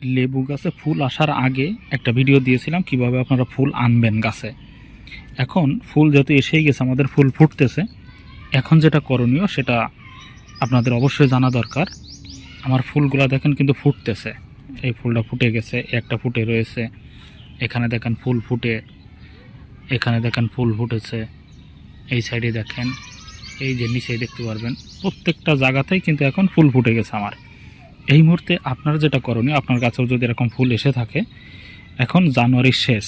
লেবু গাছে ফুল আসার আগে একটা ভিডিও দিয়েছিলাম কিভাবে আপনারা ফুল আনবেন গাছে। এখন ফুল যেহেতু এসেই গেছে, আমাদের ফুল ফুটতেছে, এখন যেটা করণীয় সেটা আপনাদের অবশ্যই জানা দরকার। আমার ফুলগুলো দেখেন কিন্তু ফুটতেছে, এই ফুলটা ফুটে গেছে, একটা ফুটে রয়েছে, এখানে দেখেন ফুল ফুটে, এখানে দেখেন ফুল ফুটেছে, এই সাইডে দেখেন, এই যে নিচে দেখতে পারবেন, প্রত্যেকটা জায়গাতেই কিন্তু এখন ফুল ফুটে গেছে আমার। এই মুহূর্তে আপনার যেটা করণীয়, আপনার কাছেও যদি এরকম ফুল এসে থাকে, এখন জানুয়ারির শেষ,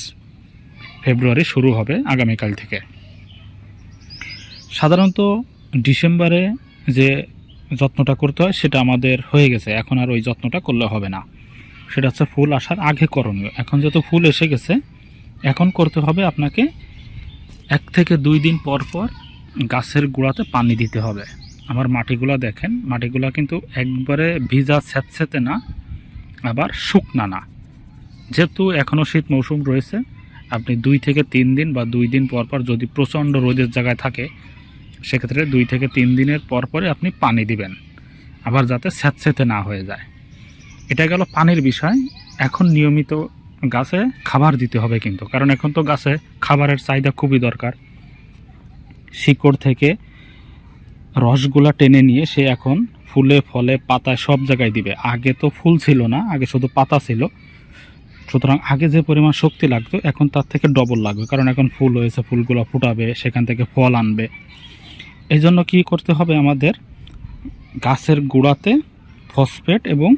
ফেব্রুয়ারি শুরু হবে আগামীকাল থেকে। সাধারণত ডিসেম্বরে যে যত্নটা করতে হয় সেটা আমাদের হয়ে গেছে, এখন আর ওই যত্নটা করলে হবে না। সেটা হচ্ছে ফুল আসার আগে করণীয়। এখন যেহেতু ফুল এসে গেছে, এখন করতে হবে আপনাকে 1 থেকে 2 দিন পর পর গাছের গোড়াতে পানি দিতে হবে। আমার মাটিগুলো দেখেন, মাটিগুলো কিন্তু একবারে ভিজা স্যাঁতস্যাঁতে না, আবার শুকনা না। যেহেতু এখনও শীত মৌসুম রয়েছে, আপনি 2 থেকে 3 দিন বা 2 দিন পর পর, যদি প্রচণ্ড রোদের জায়গায় থাকে সেক্ষেত্রে 2 থেকে 3 দিনের পর পরে আপনি পানি দিবেন, আবার যাতে স্যাঁতস্যাঁতে না হয়ে যায়। এটা গেল পানির বিষয়। এখন নিয়মিত গাছে খাবার দিতে হবে কিন্তু, কারণ এখন তো গাছে খাবারের চাহিদা খুবই দরকার। শিকড় থেকে রসগুলা টেনে নিয়ে সে এখন ফুলে ফলে পাতায় সব জায়গায় দিবে। আগে তো ফুল ছিল না, আগে শুধু পাতা ছিল, সুতরাং আগে যে পরিমাণ শক্তি লাগতো এখন তার থেকে ডবল লাগবে, কারণ এখন ফুল হয়েছে, ফুলগুলো ফুটাবে, সেখান থেকে ফল আনবে। এই জন্য কী করতে হবে, আমাদের গাছের গোড়াতে ফসফেট এবং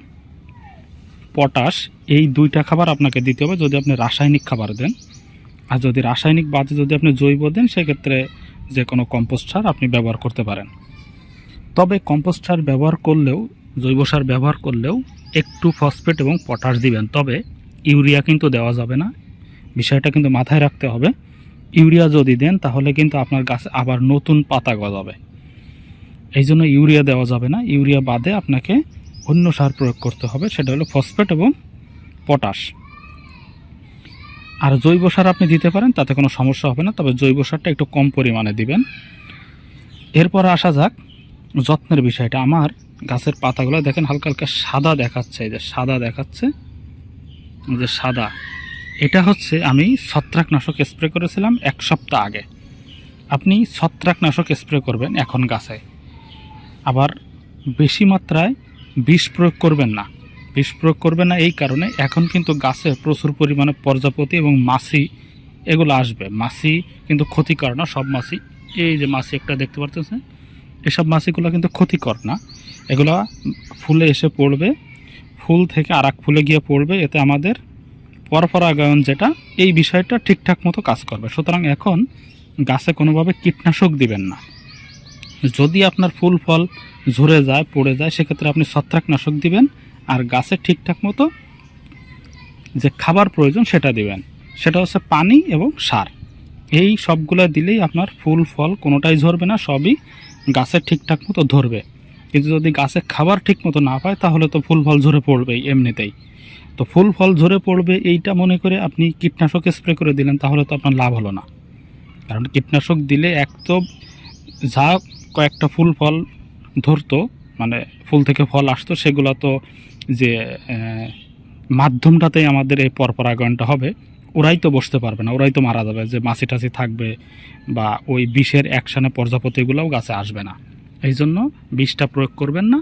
পটাশ, এই 2টা খাবার আপনাকে দিতে হবে যদি আপনি রাসায়নিক খাবার দেন। আর যদি রাসায়নিক বাদে যদি আপনি জৈব দেন, সেক্ষেত্রে যে কোনো কম্পোস্ট সার আপনি ব্যবহার করতে পারেন। তবে কম্পোস্ট সার ব্যবহার করলেও, জৈব সার ব্যবহার করলেও একটু ফসফেট এবং পটাশ দিবেন, তবে ইউরিয়া কিন্তু দেওয়া যাবে না। বিষয়টা কিন্তু মাথায় রাখতে হবে। ইউরিয়া যদি দেন তাহলে কিন্তু আপনার গাছে আবার নতুন পাতা গজাবে, এই জন্য ইউরিয়া দেওয়া যাবে না। ইউরিয়া বাদে আপনাকে অন্য সার প্রয়োগ করতে হবে, সেটা হলো ফসফেট এবং পটাশ। আর জৈব সার আপনি দিতে পারেন, তাতে কোনো সমস্যা হবে না, তবে জৈব সারটা একটু কম পরিমাণে দিবেন। এরপর আসা যাক যত্নের বিষয়টা। আমার গাছের পাতাগুলো দেখেন হালকা হালকা সাদা দেখাচ্ছে, এই যে সাদা দেখাচ্ছে, যে সাদা, এটা হচ্ছে আমি ছত্রাকনাশক স্প্রে করেছিলাম 1 সপ্তাহ আগে। আপনি ছত্রাকনাশক স্প্রে করবেন এখন গাছে, আবার বেশি মাত্রায় বিষ প্রয়োগ করবেন না। বিষ প্রয়োগ করবেন না এই কারণে, এখন কিন্তু গাছে প্রচুর পরিমাণে প্রজাপতি এবং মাছি এগুলো আসবে। মাছি কিন্তু ক্ষতিকর না, সব মাছি, এই যে মাছি একটা দেখতে পাচ্ছেন, এসব মাছিগুলো কিন্তু ক্ষতিকর না। এগুলো ফুলে এসে পড়বে, ফুল থেকে আর এক ফুলে গিয়ে পড়বে, এতে আমাদের পরপরাগায়ন যেটা, এই বিষয়টা ঠিকঠাক মতো কাজ করবে। সুতরাং এখন গাছে কোনোভাবে কীটনাশক দিবেন না। যদি আপনার ফুল ফল ঝরে যায়, পড়ে যায়, সেক্ষেত্রে আপনি ছত্রাকনাশক দিবেন, আর গাছে ঠিকঠাক মতো যে খাবার প্রয়োজন সেটা দিবেন, সেটা হচ্ছে পানি এবং সার। এই সবগুলো দিলেই আপনার ফুল ফল কোনোটাই ঝরবে না, সবই গাছে ঠিকঠাক মতো ধরবে। কিন্তু যদি গাছে খাবার ঠিক মতো না পায়, তাহলে তো ফুল ফল ঝরে পড়বেই এমনিতেই। তো ফুল ফল ঝরে পড়বে এইটা মনে করে আপনি কীটনাশক স্প্রে করে দিলেন, তাহলে তো আপনার লাভ হলো না। কারণ কীটনাশক দিলে এক তো যা কয়েকটা ফুল ফল ধরতো, মানে ফুল থেকে ফল আসতো, সেগুলো তো যে মাধ্যমটাতেই আমাদের এই পরপরাগায়নটা হবে, ওরাই তো বসতে পারবে না, ওরাই তো মারা যাবে, যে মাছি টাছি থাকবে বা ওই বিষের অ্যাকশানে প্রজাপতিগুলোও গাছে আসবে না। এই জন্য বিষটা প্রয়োগ করবেন না।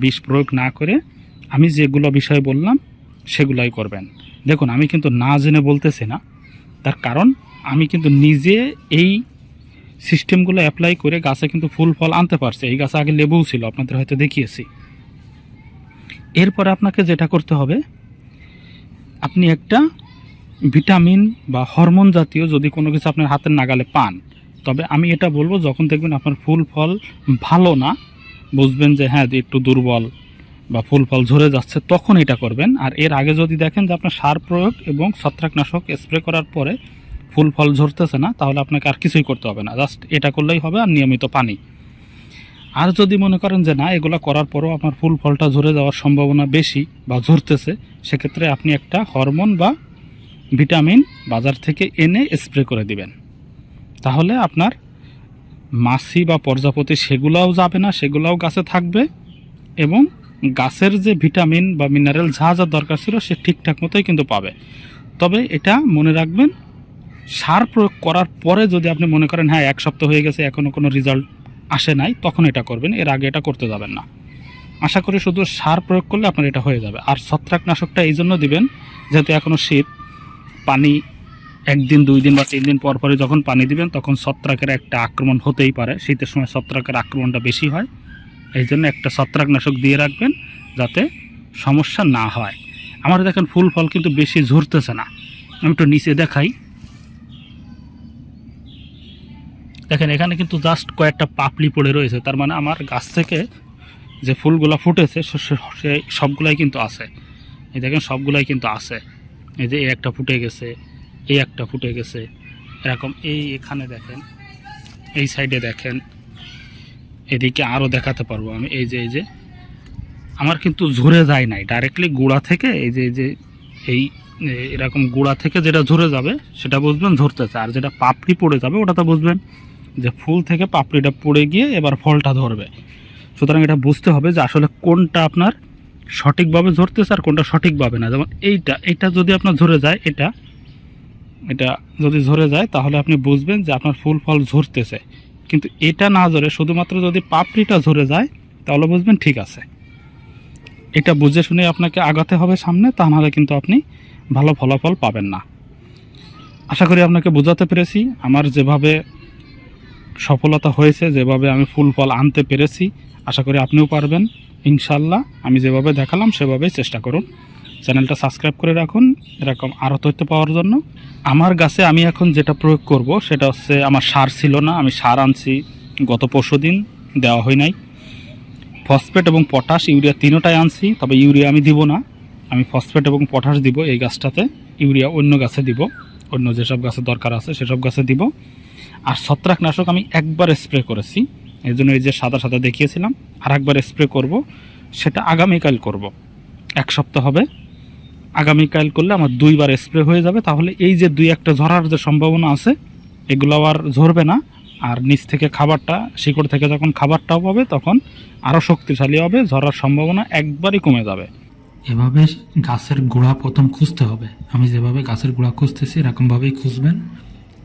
বিষ প্রয়োগ না করে আমি যেগুলো বিষয় বললাম সেগুলোই করবেন। দেখুন, আমি কিন্তু না জেনে বলতেছি না, তার কারণ আমি কিন্তু নিজে এই সিস্টেমগুলো অ্যাপ্লাই করে গাছে কিন্তু ফুল ফল আনতে পারছে। এই গাছে আগে লেবুও ছিল, আপনাদের হয়তো দেখিয়েছি। এরপরে আপনাকে যেটা করতে হবে, আপনি একটা ভিটামিন বা হরমোন জাতীয় যদি কোনো কিছু আপনার হাতের নাগালে পান, তবে আমি এটা বলবো, যখন দেখবেন আপনার ফুল ফল ভালো না, বুঝবেন যে হ্যাঁ একটু দুর্বল বা ফুল ফল ঝরে যাচ্ছে, তখন এটা করবেন। আর এর আগে যদি দেখেন যে আপনার সার প্রয়োগ এবং ছত্রাকনাশক স্প্রে করার পরে ফুল ফল ঝরতেছে না, তাহলে আপনাকে আর কিছুই করতে হবে না, জাস্ট এটা করলেই হবে, আর নিয়মিত পানি। আর যদি মনে করেন যে না, এগুলো করার পরেও আপনার ফুল ফলটা ঝরে যাওয়ার সম্ভাবনা বেশি বা ঝরতেছে, সেক্ষেত্রে আপনি একটা হরমোন বা ভিটামিন বাজার থেকে এনে স্প্রে করে দিবেন। তাহলে আপনার মাছি বা প্রজাপতি সেগুলাও যাবে না, সেগুলাও গাছে থাকবে এবং গাছের যে ভিটামিন বা মিনারেল যা যা দরকার ছিল সে ঠিকঠাক মতোই কিন্তু পাবে। তবে এটা মনে রাখবেন, সার প্রয়োগ করার পরে যদি আপনি মনে করেন হ্যাঁ 1 সপ্তাহ হয়ে গেছে এখনও কোনো রেজাল্ট আসে নাই, তখন এটা করবেন, এর আগে এটা করতে যাবেন না। আশা করি শুধু সার প্রয়োগ করলে আপনার এটা হয়ে যাবে। আর ছত্রাকনাশকটা এই জন্য দিবেন, যেহেতু এখনও শীত, পানি 1 দিন 2 দিন বা 3 দিন পর পরে যখন পানি দিবেন তখন ছত্রাকের একটা আক্রমণ হতেই পারে। শীতের সময় ছত্রাকের আক্রমণটা বেশি হয়, এই জন্য একটা ছত্রাকনাশক দিয়ে রাখবেন যাতে সমস্যা না হয়। আমার দেখেন ফুল ফল কিন্তু বেশি ঝরতেছে না। আমি একটু নিচে দেখাই, দেখেন এখানে কিন্তু জাস্ট কয়েকটা পাপড়ি পড়ে রয়েছে, তার মানে আমার গাছ থেকে যে ফুলগুলো ফুটেছে সে সবগুলাই কিন্তু আছে। এই দেখেন সবগুলাই কিন্তু আছে, এই যে এই একটা ফুটে গেছে, এই একটা ফুটে গেছে, এরকম এই এখানে দেখেন, এই সাইডে দেখেন, এদিকে আরও দেখাতে পারবো আমি। এই যে আমার কিন্তু ঝরে যায় নাই ডাইরেক্টলি গোড়া থেকে, এই যে এই এরকম গোড়া থেকে যেটা ঝরে যাবে সেটা বুঝবেন ঝরতেছে, আর যেটা পাপড়ি পড়ে যাবে ওটা তো বুঝবেন যে ফুল থেকে পাপড়িটা পড়ে গিয়ে এবার ফলটা ধরবে। সুতরাং এটা বুঝতে হবে যে আসলে কোনটা আপনার সঠিকভাবে ঝরতেছে আর কোনটা সঠিকভাবে না। যেমন এইটা যদি আপনার ঝরে যায়, এটা যদি ঝরে যায় তাহলে আপনি বুঝবেন যে আপনার ফুল ফল ঝরতেছে। কিন্তু এটা না ঝরে শুধুমাত্র যদি পাপড়িটা ঝরে যায় তাহলে বুঝবেন ঠিক আছে। এটা বুঝে শুনে আপনাকে আগাতে হবে সামনে, তা নাহলে কিন্তু আপনি ভালো ফলাফল পাবেন না। আশা করি আপনাকে বোঝাতে পেরেছি। আমার যেভাবে সফলতা হয়েছে, যেভাবে আমি ফুল ফল আনতে পেরেছি, আশা করি আপনিও পারবেন ইনশাল্লাহ। আমি যেভাবে দেখালাম সেভাবেই চেষ্টা করুন। চ্যানেলটা সাবস্ক্রাইব করে রাখুন এরকম আরও তথ্য পাওয়ার জন্য। আমার গাছে আমি এখন যেটা প্রয়োগ করব সেটা হচ্ছে, আমার সার ছিল না, আমি সার আনছি গত পরশুদিন, দেওয়া হয় নাই। ফসফেট এবং পটাশ, ইউরিয়া তিনোটাই আনছি, তবে ইউরিয়া আমি দিব না, আমি ফসফেট এবং পটাশ দিব এই গাছটাতে, ইউরিয়া অন্য গাছে দিব, অন্য যেসব গাছে দরকার আছে সেসব গাছে দিব। আর ছত্রাকনাশক আমি একবার স্প্রে করেছি, এই জন্য এই যে সাদা সাদা দেখিয়েছিলাম, আর একবার স্প্রে করব, সেটা আগামীকাল করব। 1 সপ্তাহ হবে, আগামীকাল করলে আমার 2বার স্প্রে হয়ে যাবে। তাহলে এই যে 2-1টা ঝরার যে সম্ভাবনা আছে এগুলো আর ঝরবে না। আর নিচ থেকে খাবারটা, শিকড় থেকে যখন খাবারটাও পাবে তখন আরও শক্তিশালী হবে, ঝরার সম্ভাবনা একবারই কমে যাবে। এভাবে গাছের গোড়া প্রথম খুঁজতে হবে। আমি যেভাবে গাছের গোড়া খুঁজতেছি এরকমভাবেই খুঁজবেন।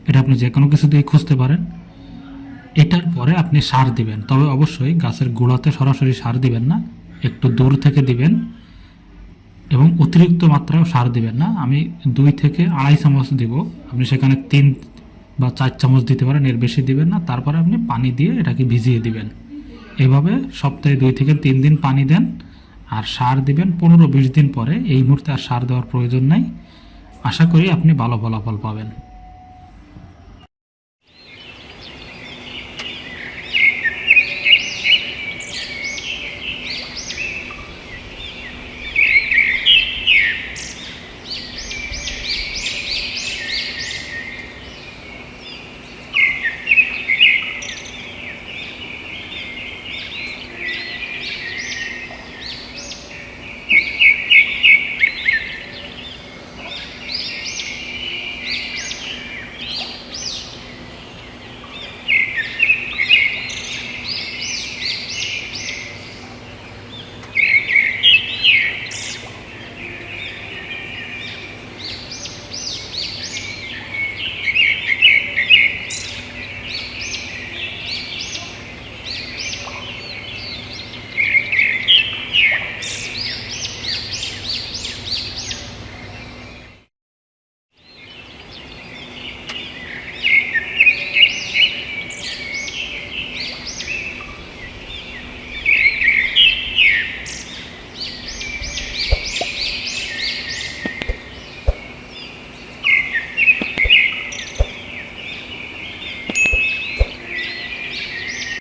এটা আপনি যে কোনো কিছু দিয়ে খুঁজতে পারেন। এটার পরে আপনি সার দিবেন, তবে অবশ্যই গাছের গোড়াতে সরাসরি সার দিবেন না, একটু দূর থেকে দিবেন এবং অতিরিক্ত মাত্রায় সার দিবেন না। আমি 2 থেকে 2.5 চামচ দিব, আপনি সেখানে 3 বা 4 চামচ দিতে পারেন, এর বেশি দিবেন না। তারপরে আপনি পানি দিয়ে এটাকে ভিজিয়ে দিবেন। এভাবে সপ্তাহে 2 থেকে 3 দিন পানি দেন, আর সার দিবেন 15-20 দিন পরে। এই মুহূর্তে আর সার দেওয়ার প্রয়োজন নাই। আশা করি আপনি ভালো ফলাফল পাবেন।